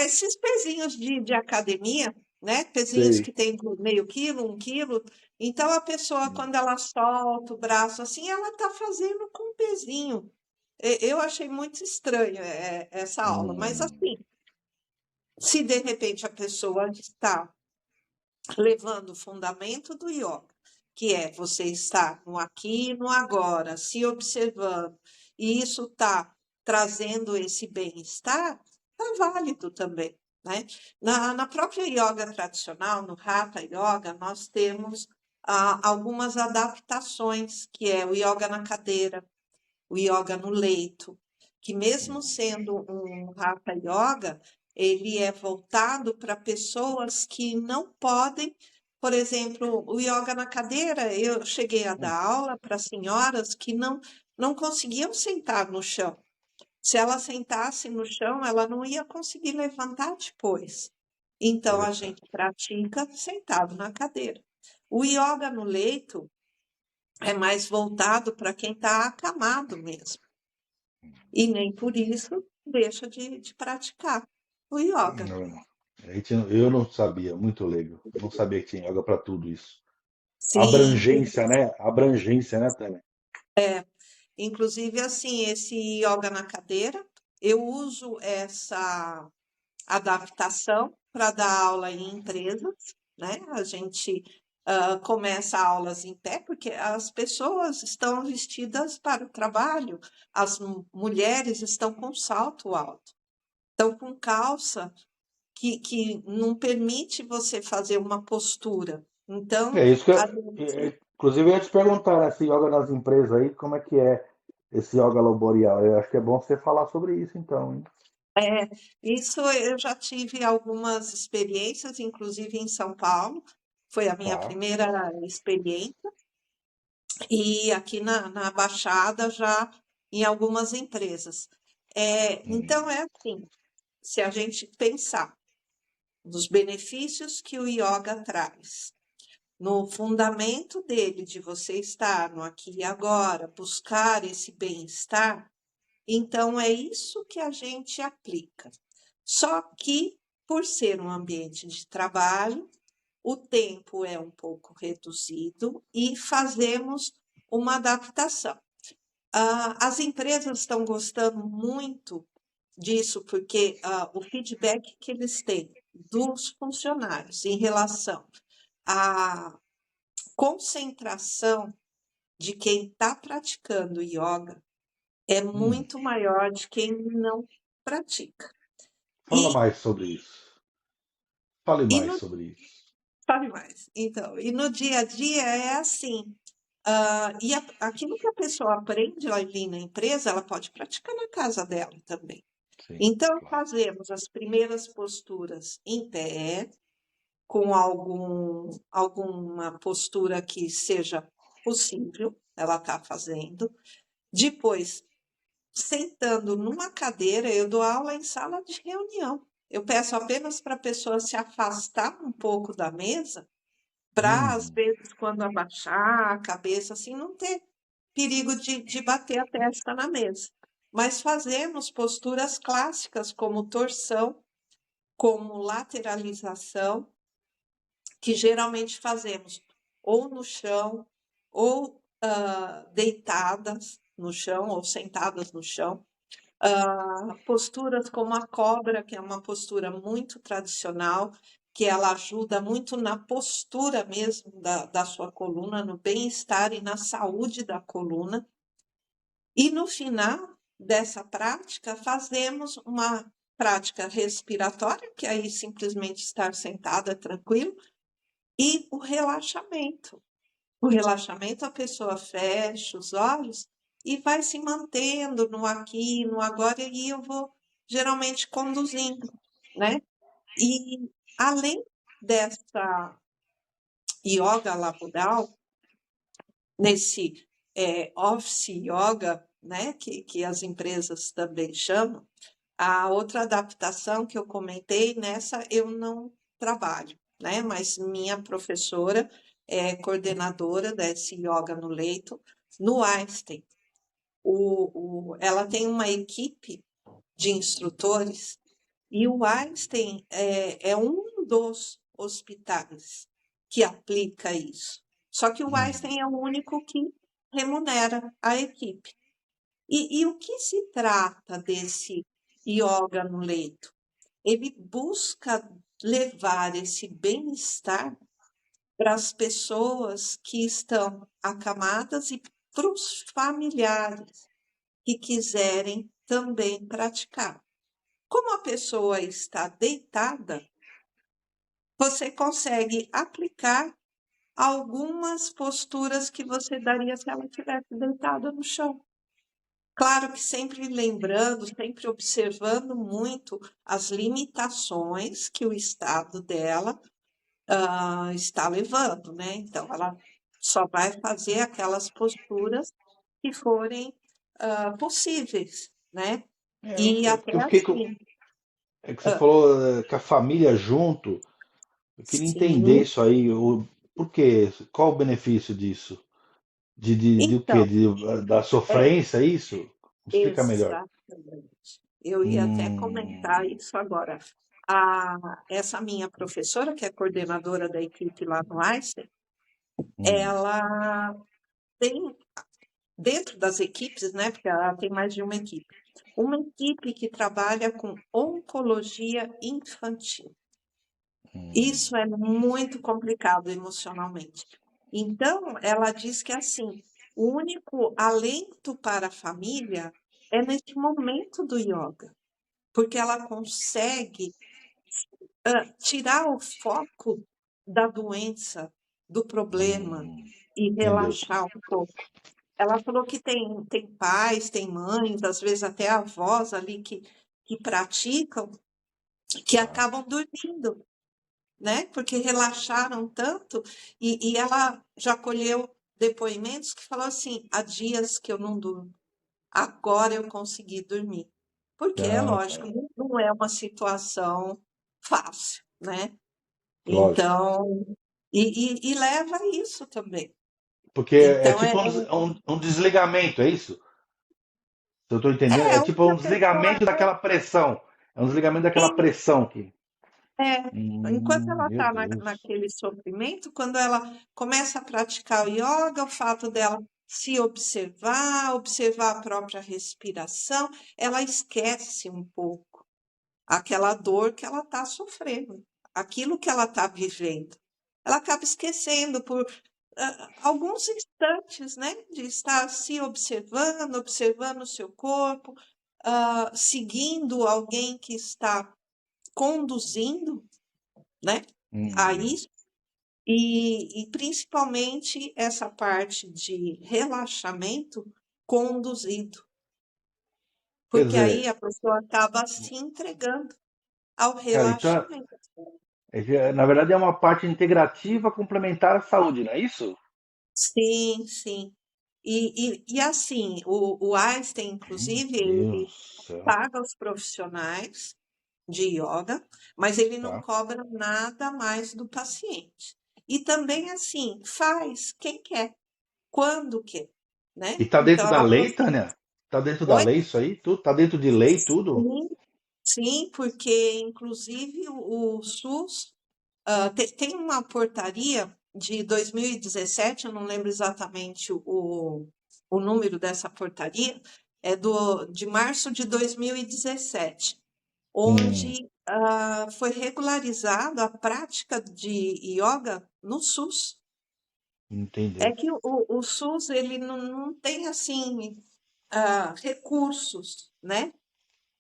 esses pezinhos de academia, né? Pezinhos Sei. que tem meio quilo, 1 quilo. Então, a pessoa, Hum, quando ela solta o braço assim, ela está fazendo com um pezinho. Eu achei muito estranho essa aula, mas hum, assim, se de repente a pessoa está levando o fundamento do yoga, que é você estar no aqui e no agora, se observando, e isso está trazendo esse bem-estar, está válido também, né? Na própria yoga tradicional, no Hatha Yoga, nós temos algumas adaptações, que é o yoga na cadeira, o yoga no leito, que mesmo hum, sendo um Hatha Yoga, ele é voltado para pessoas que não podem, por exemplo, o yoga na cadeira, eu cheguei a hum. dar aula para senhoras que não conseguiam sentar no chão. Se ela sentasse no chão, ela não ia conseguir levantar depois. Então, a gente Interessante. pratica sentado na cadeira. O yoga no leito é mais voltado para quem está acamado mesmo. E nem por isso deixa de praticar o yoga. Não, eu não sabia, muito leigo. Não sabia que tinha yoga para tudo isso. Sim, Abrangência, né? Abrangência, né, Tânia? inclusive assim, esse yoga na cadeira, eu uso essa adaptação para dar aula em empresas, né? A gente começa aulas em pé, porque as pessoas estão vestidas para o trabalho, as mulheres estão com salto alto, estão com calça que não permite você fazer uma postura. Então, É isso que a gente, inclusive eu ia te perguntar, né, esse yoga nas empresas aí, como é que é esse yoga laboral? Eu acho que é bom você falar sobre isso então, hein? é, isso eu já tive algumas experiências, inclusive em São Paulo, foi a minha Tá. primeira experiência, e aqui na Baixada já em algumas empresas. Então, Hum, é assim, se a gente pensar nos benefícios que o yoga traz, no fundamento dele, de você estar no aqui e agora, buscar esse bem-estar, então é isso que a gente aplica. Só que, por ser um ambiente de trabalho, o tempo é um pouco reduzido e fazemos uma adaptação. As empresas estão gostando muito disso, porque o feedback que eles têm dos funcionários em relação à concentração de quem está praticando yoga é hum. muito maior de quem não pratica. Fala E, mais sobre isso. Fale e mais no, sobre isso. sabe mais? Então, e no dia a dia é assim. Aquilo que a pessoa aprende ali na empresa, ela pode praticar na casa dela também. Sim, Então, claro. fazemos as primeiras posturas em pé, com alguma postura que seja possível, ela está fazendo. Depois, sentando numa cadeira, eu dou aula em sala de reunião. Eu peço apenas para a pessoa se afastar um pouco da mesa, para, às Hum, vezes, quando abaixar a cabeça, assim, não ter perigo de bater a testa na mesa. Mas fazemos posturas clássicas, como torção, como lateralização, que geralmente fazemos ou no chão, ou deitadas no chão, ou sentadas no chão. Posturas como a cobra, que é uma postura muito tradicional, que ela ajuda muito na postura mesmo da sua coluna, no bem-estar e na saúde da coluna. E no final dessa prática, fazemos uma prática respiratória, que aí simplesmente estar sentada é tranquilo, e o relaxamento. O relaxamento, a pessoa fecha os olhos e vai se mantendo no aqui, no agora, e eu vou geralmente conduzindo, né? E além dessa yoga laboral, nesse office yoga, né, que as empresas também chamam, a outra adaptação que eu comentei, nessa eu não trabalho, né? Mas minha professora é coordenadora desse yoga no leito, no Einstein. Ela tem uma equipe de instrutores e o Einstein é um dos hospitais que aplica isso. Só que o Hum, Einstein é o único que remunera a equipe. E o que se trata desse yoga no leito? Ele busca levar esse bem-estar para as pessoas que estão acamadas e para os familiares que quiserem também praticar. Como a pessoa está deitada, você consegue aplicar algumas posturas que você daria se ela estivesse deitada no chão. Claro que sempre lembrando, sempre observando muito as limitações que o estado dela está levando, né? Então, ela só vai fazer aquelas posturas que forem possíveis, né? E é até porque eu fiquei com. assim, É que você ah, falou com a família junto. Eu queria entender sim. isso aí. Por quê? Qual o benefício disso? De o quê? Então, Da é sofrência, é isso? Me explica melhor. exatamente. Eu ia até comentar Hum, isso agora. Essa minha professora, que é coordenadora da equipe lá no Einstein, hum, ela tem, dentro das equipes, né, porque ela tem mais de uma equipe que trabalha com oncologia infantil. hum. Isso é muito complicado emocionalmente. Então, ela diz que assim, o único alento para a família é nesse momento do yoga, porque ela consegue tirar o foco da doença, do problema e Entendeu? relaxar um pouco. Ela falou que tem pais, tem mães, às vezes até avós ali que praticam, que Tá. acabam dormindo, né? Porque relaxaram tanto, e ela já colheu depoimentos que falou assim: há dias que eu não durmo, agora eu consegui dormir. Porque é Então, lógico, não é uma situação fácil, né? lógico. Então, e leva a isso também. Porque é Então, tipo um desligamento, é isso? Se eu estou entendendo, é o tipo que um a pessoa. desligamento daquela pressão. É um desligamento daquela pressão que. Enquanto ela Meu está Deus. naquele sofrimento, quando ela começa a praticar o yoga, o fato dela se observar, observar a própria respiração, ela esquece um pouco aquela dor que ela está sofrendo, aquilo que ela está vivendo. Ela acaba esquecendo por alguns instantes, né, de estar se observando, observando o seu corpo, seguindo alguém que está conduzindo, né, a Hum, isso, e principalmente essa parte de relaxamento conduzido, quer porque aí dizer, a pessoa acaba se entregando ao cara, então, relaxamento. na verdade é uma parte integrativa complementar à saúde, não é isso? Sim, sim. E assim, o Einstein, Meu inclusive, Deus ele do céu. paga os profissionais de yoga, mas ele não Tá. cobra nada mais do paciente. E também, assim, faz quem quer, quando quer, né? E tá Então, dentro da ela falou lei, assim, Tânia? Tá dentro da oi? lei isso aí? Tudo? Tá dentro de lei tudo? Sim, Sim, porque inclusive o SUS tem uma portaria de 2017, eu não lembro exatamente o número dessa portaria, é de março de 2017, Hum, onde foi regularizado a prática de yoga no SUS. É entendeu? que o SUS ele não tem assim recursos, né,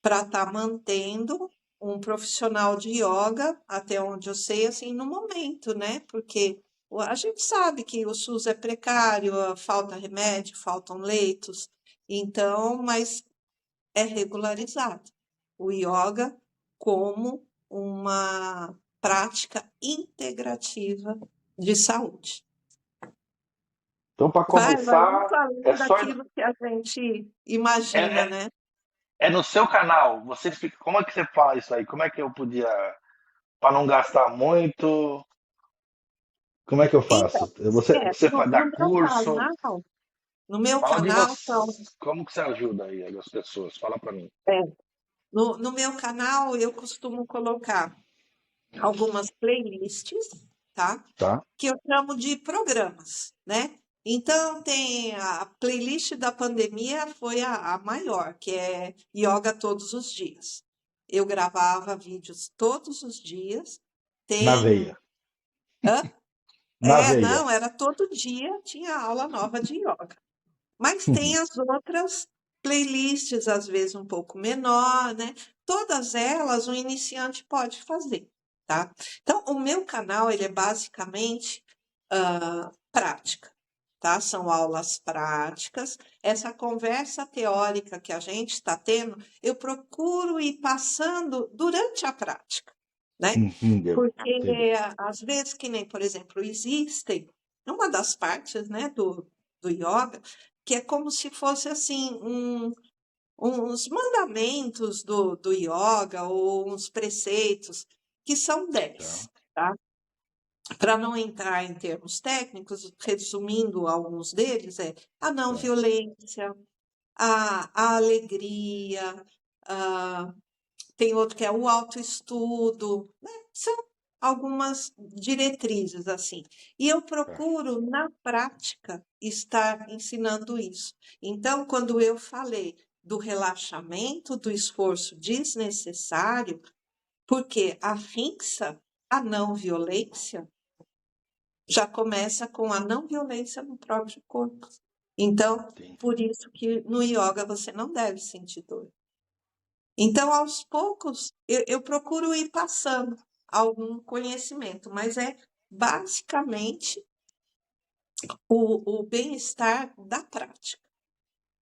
para estar mantendo um profissional de yoga, até onde eu sei, assim, no momento, né? Porque a gente sabe que o SUS é precário, falta remédio, faltam leitos, então, mas é regularizado o yoga como uma prática integrativa de saúde. Então, para Vai muito começar, é além só daquilo que a gente é, imagina, é, né? é no seu canal. Você explica como é que você fala isso aí? Como é que eu podia, para não gastar muito, como é que eu Então, faço? Você dá no meu curso? canal, no meu Fala de canal, você. Como que você ajuda aí as pessoas? Fala para mim. é, no meu canal eu costumo colocar algumas playlists, tá? Tá? Que eu chamo de programas, né? Então tem a playlist da pandemia foi a maior, que é yoga todos os dias. Eu gravava vídeos todos os dias. Na Tem, veia. hã? Na veia. Não, era todo dia tinha aula nova de yoga. Mas tem as outras playlists, às vezes um pouco menor, né? Todas elas o iniciante pode fazer, tá? Então, o meu canal, ele é basicamente prática, tá? São aulas práticas. Essa conversa teórica que a gente está tendo, eu procuro ir passando durante a prática, né? Entendeu? Entendeu? Porque às vezes, que nem, por exemplo, existem uma das partes, né, do yoga, que é como se fosse assim uns mandamentos do yoga ou uns preceitos que são Tá, 10, tá? Para não entrar em termos técnicos, resumindo alguns deles, é a não tá. violência, a alegria, a tem outro que é o autoestudo, né? São algumas diretrizes assim. E eu Tá. procuro, na prática, estar ensinando isso. Então, quando eu falei do relaxamento, do esforço desnecessário, porque a rinxa, a não violência, já começa com a não violência no próprio corpo. Então, Entendi. por isso que no yoga você não deve sentir dor. Então, aos poucos, eu procuro ir passando algum conhecimento, mas é basicamente o bem-estar da prática.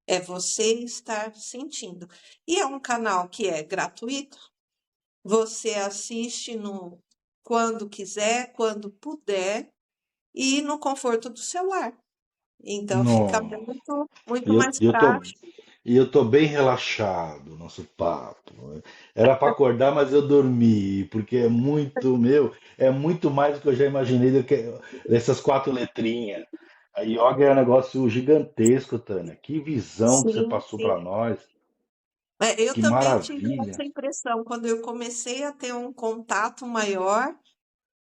É você estar sentindo. E é um canal que é gratuito, você assiste quando quiser, quando puder, e no conforto do celular. Então, fica Não. muito, muito E eu, mais e eu tô, prático. e eu tô bem relaxado, nosso papo. Era para acordar, mas eu dormi, porque é muito, é muito mais do que eu já imaginei dessas quatro letrinhas. A yoga é um negócio gigantesco, Tânia. Que visão que você Sim, passou para sim. nós. Eu Que também tive maravilha. essa impressão. Quando eu comecei a ter um contato maior,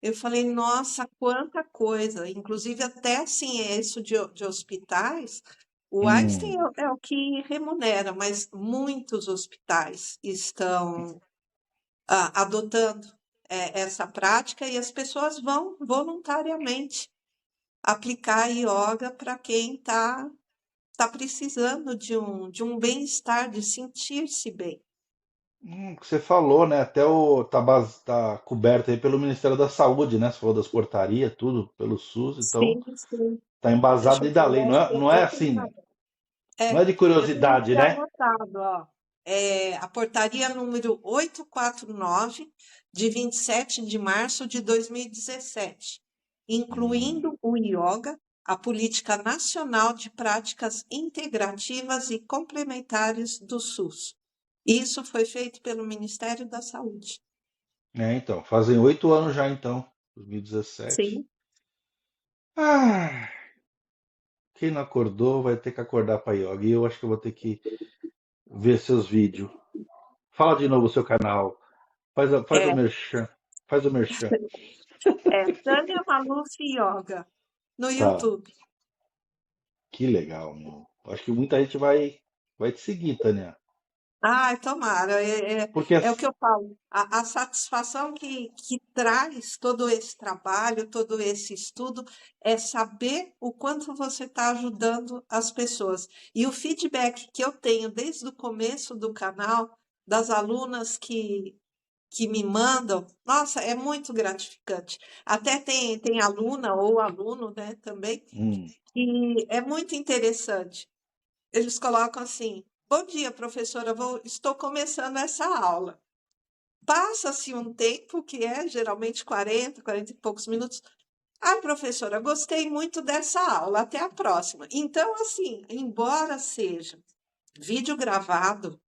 eu falei, nossa, quanta coisa. Inclusive, até assim, isso de hospitais, o Einstein Hum, é o que remunera, mas muitos hospitais estão adotando essa prática e as pessoas vão voluntariamente aplicar yoga para quem tá precisando de um bem-estar, de sentir-se bem. que você falou, né? Até tá coberto aí pelo Ministério da Saúde, né? Você falou das portarias, tudo pelo SUS, então Sim, sim. tá Deixa embasado eu e da ver, lei. acho que Não até é tem assim, não é é, de eu tenho curiosidade, aqui né? anotado, ó. É a portaria número 849, de 27 de março de 2017, Hum, incluindo o yoga, a Política Nacional de Práticas Integrativas e Complementares do SUS. Isso foi feito pelo Ministério da Saúde. então, fazem 8 anos já, então, 2017. Sim, Ah, quem não acordou vai ter que acordar para yoga. E eu acho que eu vou ter que ver seus vídeos. Fala de novo o seu canal. Faz o É, merchan. Faz o merchan. Tânia Maluf Yoga no Tá. YouTube. Que legal, meu. Acho que muita gente vai te seguir, Tânia. Ai, tomara. Porque É o que eu falo. A satisfação que traz todo esse trabalho, todo esse estudo, é saber o quanto você está ajudando as pessoas. E o feedback que eu tenho desde o começo do canal, das alunas que me mandam, nossa, é muito gratificante. Até tem aluna ou aluno, né, também, hum, e é muito interessante. Eles colocam assim: Bom dia, professora, estou começando essa aula. Passa-se um tempo, que é geralmente 40 e poucos minutos. Ai, professora, gostei muito dessa aula, até a próxima. Então, assim, embora seja vídeo gravado,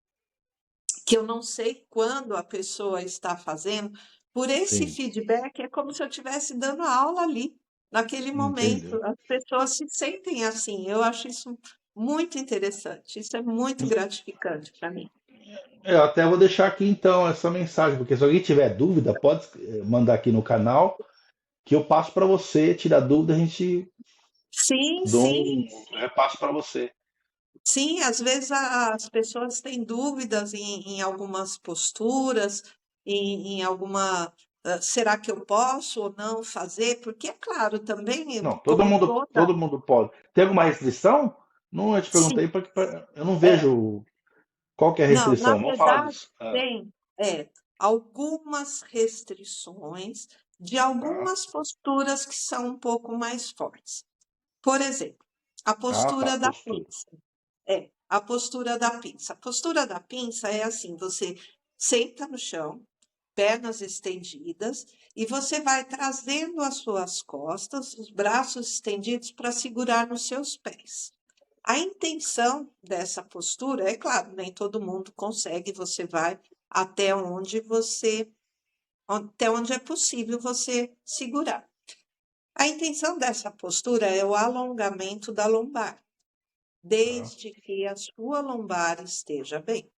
que eu não sei quando a pessoa está fazendo, por esse sim, feedback é como se eu estivesse dando aula ali, naquele momento. entendeu? As pessoas se sentem assim. Eu acho isso muito interessante. Isso é muito gratificante para mim. Eu até vou deixar aqui então essa mensagem, porque se alguém tiver dúvida, pode mandar aqui no canal que eu passo para você, tirar dúvida, a gente Sim, dou sim, um repasso para você. sim. Às vezes as pessoas têm dúvidas em algumas posturas, em alguma. Será que eu posso ou não fazer? Porque, é claro, também, Não, como toda. todo mundo pode. Tem alguma restrição? Não, eu te Sim, perguntei porque eu não é. vejo qual que é a Não, na restrição. Vamos falar verdade, disso. tem algumas restrições de Tá. algumas posturas que são um pouco mais fortes. Por exemplo, a Tá, postura da postura. pinça. A postura da pinça. A postura da pinça é assim: você senta no chão, pernas estendidas, e você vai trazendo as suas costas, os braços estendidos para segurar nos seus pés. A intenção dessa postura, é claro, nem todo mundo consegue, você vai até onde é possível você segurar. A intenção dessa postura é o alongamento da lombar, Tá. desde que a sua lombar esteja bem.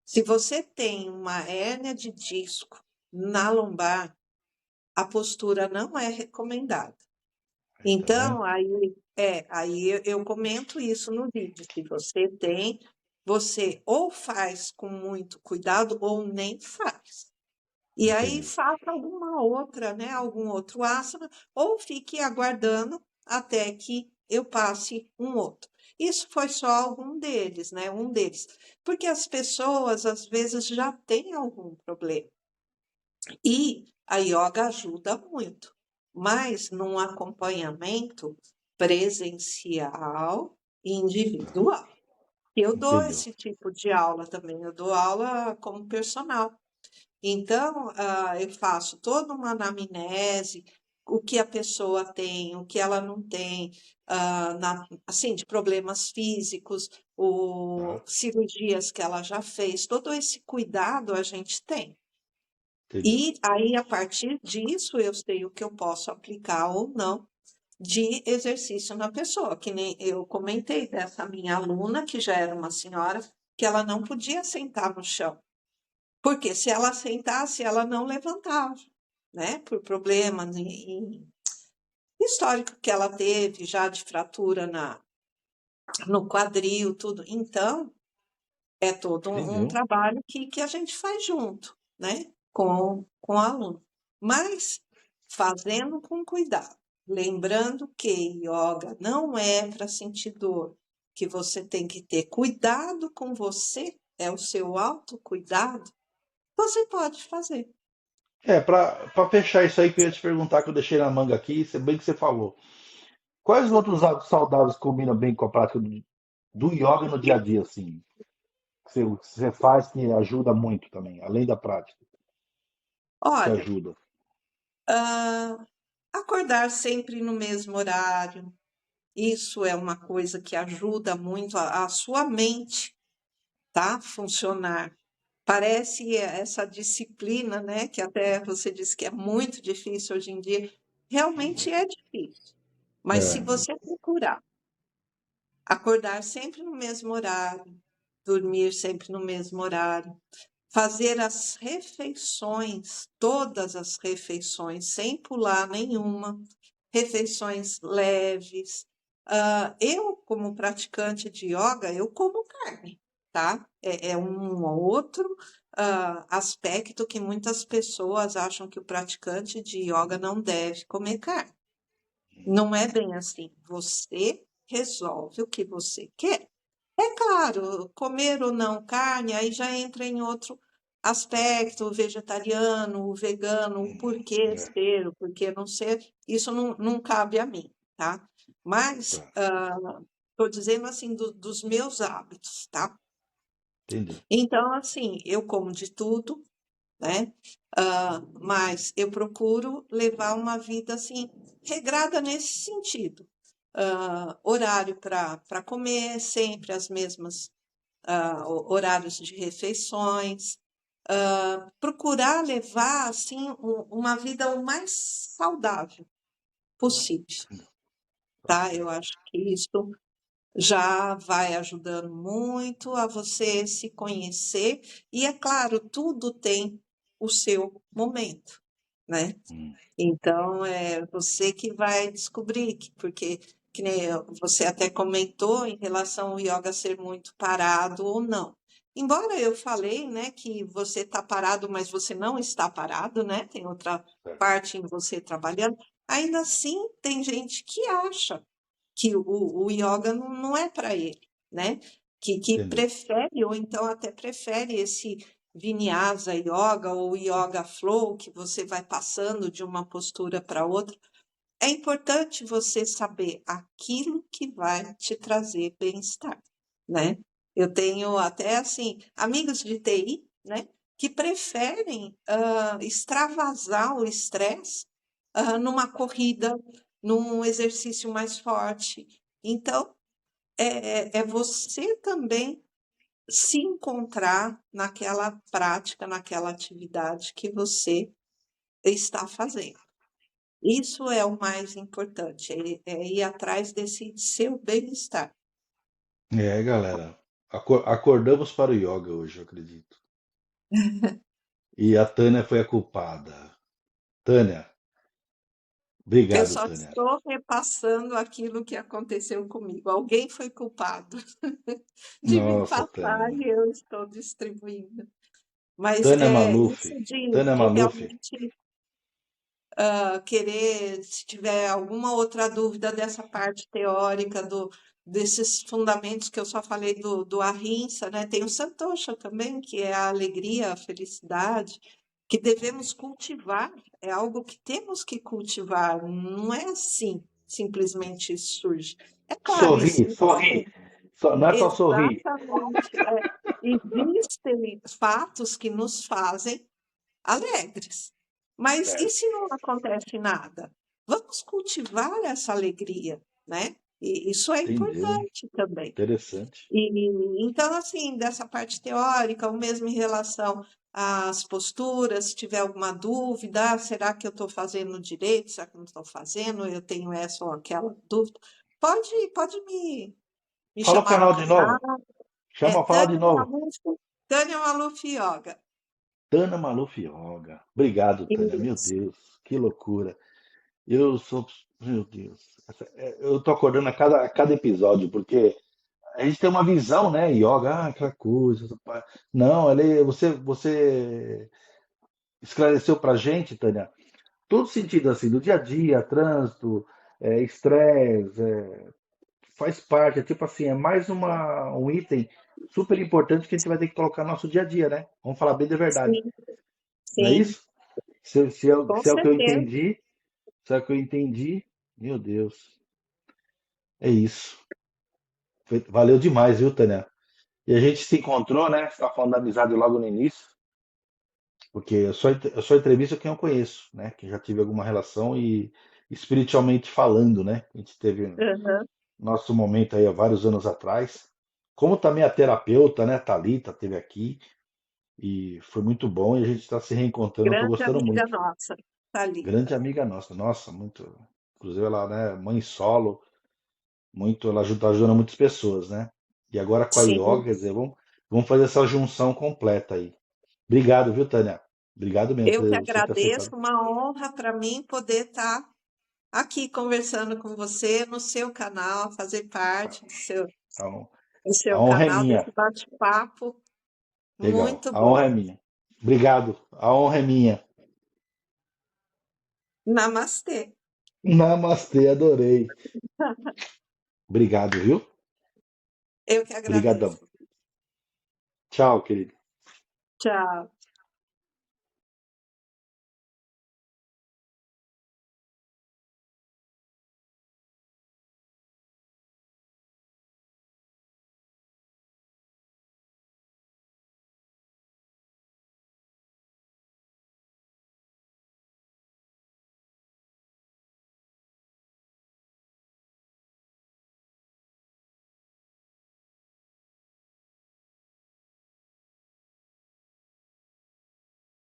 Se você tem uma hérnia de disco na lombar, a postura não é recomendada. Aí, tá vendo? Então, aí eu comento isso no vídeo. Se você tem, você ou faz com muito cuidado ou nem faz. E aí Entendi. faça alguma outra, né? Algum outro asana, ou fique aguardando até que eu passe um outro. Isso foi só algum deles, né? Um deles. Porque as pessoas às vezes já têm algum problema. E a yoga ajuda muito, mas num acompanhamento presencial e individual. Eu dou Entendeu? esse tipo de aula também, eu dou aula como personal. Então, eu faço toda uma anamnese, o que a pessoa tem, o que ela não tem, assim, de problemas físicos, Tá. cirurgias que ela já fez, todo esse cuidado a gente tem. Entendeu? E aí, a partir disso, eu sei o que eu posso aplicar ou não de exercício na pessoa, que nem eu comentei dessa minha aluna, que já era uma senhora, que ela não podia sentar no chão, porque se ela sentasse, ela não levantava, né? Por problemas histórico que ela teve já de fratura no quadril, tudo. Então, é todo um Entendeu? trabalho que a gente faz junto, né? Com o aluno. Mas fazendo com cuidado. Lembrando que yoga não é para sentir dor, que você tem que ter cuidado com você, é o seu autocuidado, você pode fazer. Para fechar isso aí que eu ia te perguntar, que eu deixei na manga aqui, se bem que você falou. Quais outros hábitos saudáveis combinam bem com a prática do yoga no dia a dia, assim? Que você faz que ajuda muito também, além da prática, que Olha, ajuda. ah, acordar sempre no mesmo horário, isso é uma coisa que ajuda muito a sua mente, tá? Funcionar. Parece essa disciplina, né? Que até você disse que é muito difícil hoje em dia. Realmente é difícil. Mas se É, você procurar acordar sempre no mesmo horário, dormir sempre no mesmo horário, fazer as refeições, todas as refeições, sem pular nenhuma, refeições leves. Eu, como praticante de yoga, eu como carne, tá? É um outro aspecto que muitas pessoas acham que o praticante de yoga não deve comer carne. Não é bem assim. Você resolve o que você quer. É claro, comer ou não carne, aí já entra em outro aspecto, o vegetariano, o vegano, o porquê É, ser, o porquê não ser, isso não cabe a mim, tá? Mas tá, estou dizendo assim dos meus hábitos, tá? entendi. Então, assim, eu como de tudo, né? Mas eu procuro levar uma vida assim regrada nesse sentido. Horário para comer, sempre as mesmas horários de refeições, procurar levar assim uma vida o mais saudável possível, Tá tá? Eu certo. acho que isso já vai ajudando muito a você se conhecer e, é claro, tudo tem o seu momento, né? Hum, Então, é você que vai descobrir, porque que nem você até comentou em relação ao yoga ser muito parado ou não. Embora eu falei, né, que você está parado, mas você não está parado, né? Tem outra certo, parte em você trabalhando. Ainda assim, tem gente que acha que o yoga não é para ele, né? Que entendi. prefere, ou então até prefere esse Vinyasa Yoga ou Yoga Flow, que você vai passando de uma postura para outra. É importante você saber aquilo que vai te trazer bem-estar, né? Eu tenho até, assim, amigos de TI, né? Que preferem extravasar o estresse numa corrida, num exercício mais forte. Então, é você também se encontrar naquela prática, naquela atividade que você está fazendo. Isso é o mais importante, é ir atrás desse seu bem-estar. É, galera, acordamos para o yoga hoje, eu acredito. E a Tânia foi a culpada. Tânia, Eu obrigado, só Tânia. estou repassando aquilo que aconteceu comigo. Alguém foi culpado de me Nossa, passar Tânia. e eu estou distribuindo. Mas Tânia é Maluf. isso Tânia de Maluf. realmente querer, se tiver alguma outra dúvida dessa parte teórica desses fundamentos que eu só falei do Ahimsa, né? Tem o Santosha também, que é a alegria, a felicidade, que devemos cultivar, é algo que temos que cultivar, não é assim, simplesmente surge. É claro, Sorri, existem, sorri. Não é só sorrir. exatamente, existem fatos que nos fazem alegres. Mas e Certo. se não acontece nada? Vamos cultivar essa alegria, né? E isso é Entendeu? importante também. Interessante. Então, assim, dessa parte teórica, o mesmo em relação às posturas, se tiver alguma dúvida, será que eu estou fazendo direito? Será que eu não estou fazendo? Eu tenho essa ou aquela dúvida. Pode me Fala o chamar no canal de novo. canal. É Chama, fala de novo. Tânia Maluf Yoga. Tânia Maluf Yoga. Obrigado, Tânia. Meu Isso. Deus, que loucura. Eu sou. Meu Deus. Eu tô acordando a cada episódio, porque a gente tem uma visão, né? Yoga, aquela coisa. Não, você esclareceu pra gente, Tânia, todo sentido assim, do dia a dia, trânsito, estresse, faz parte, é tipo assim, é mais um item super importante que a gente vai ter que colocar no nosso dia a dia, né? Vamos falar bem de verdade. Sim, Não é sim, isso? Se com é o que eu certeza. entendi, se é o que eu entendi, meu Deus, é isso. Valeu demais, viu, Tânia? E a gente se encontrou, né? Você tá falando da amizade logo no início, porque eu só entrevisto quem eu conheço, né? Que já tive alguma relação e espiritualmente falando, né? A gente teve Aham. nosso momento aí há vários anos atrás. Como também a terapeuta, né, Thalita, teve aqui e foi muito bom e a gente está se reencontrando, eu tô Grande gostando amiga muito. nossa, Grande Thalita. amiga nossa, nossa, muito. Inclusive ela, né, mãe solo, muito, ela tá ajudando muitas pessoas, né? E agora com a Sim, yoga, quer dizer, vamos fazer essa junção completa aí. Obrigado, viu, Tânia? Obrigado mesmo Eu que por você ter agradeço, aceitado. uma honra para mim poder estar aqui conversando com você no seu canal, fazer parte A hon- do a seu honra é canal, minha. desse bate-papo Legal. muito A honra é bom. minha. Obrigado. A honra é minha. Namastê. Namastê, adorei. Obrigado, viu? Eu que Obrigadão. agradeço. Tchau, querido. Tchau.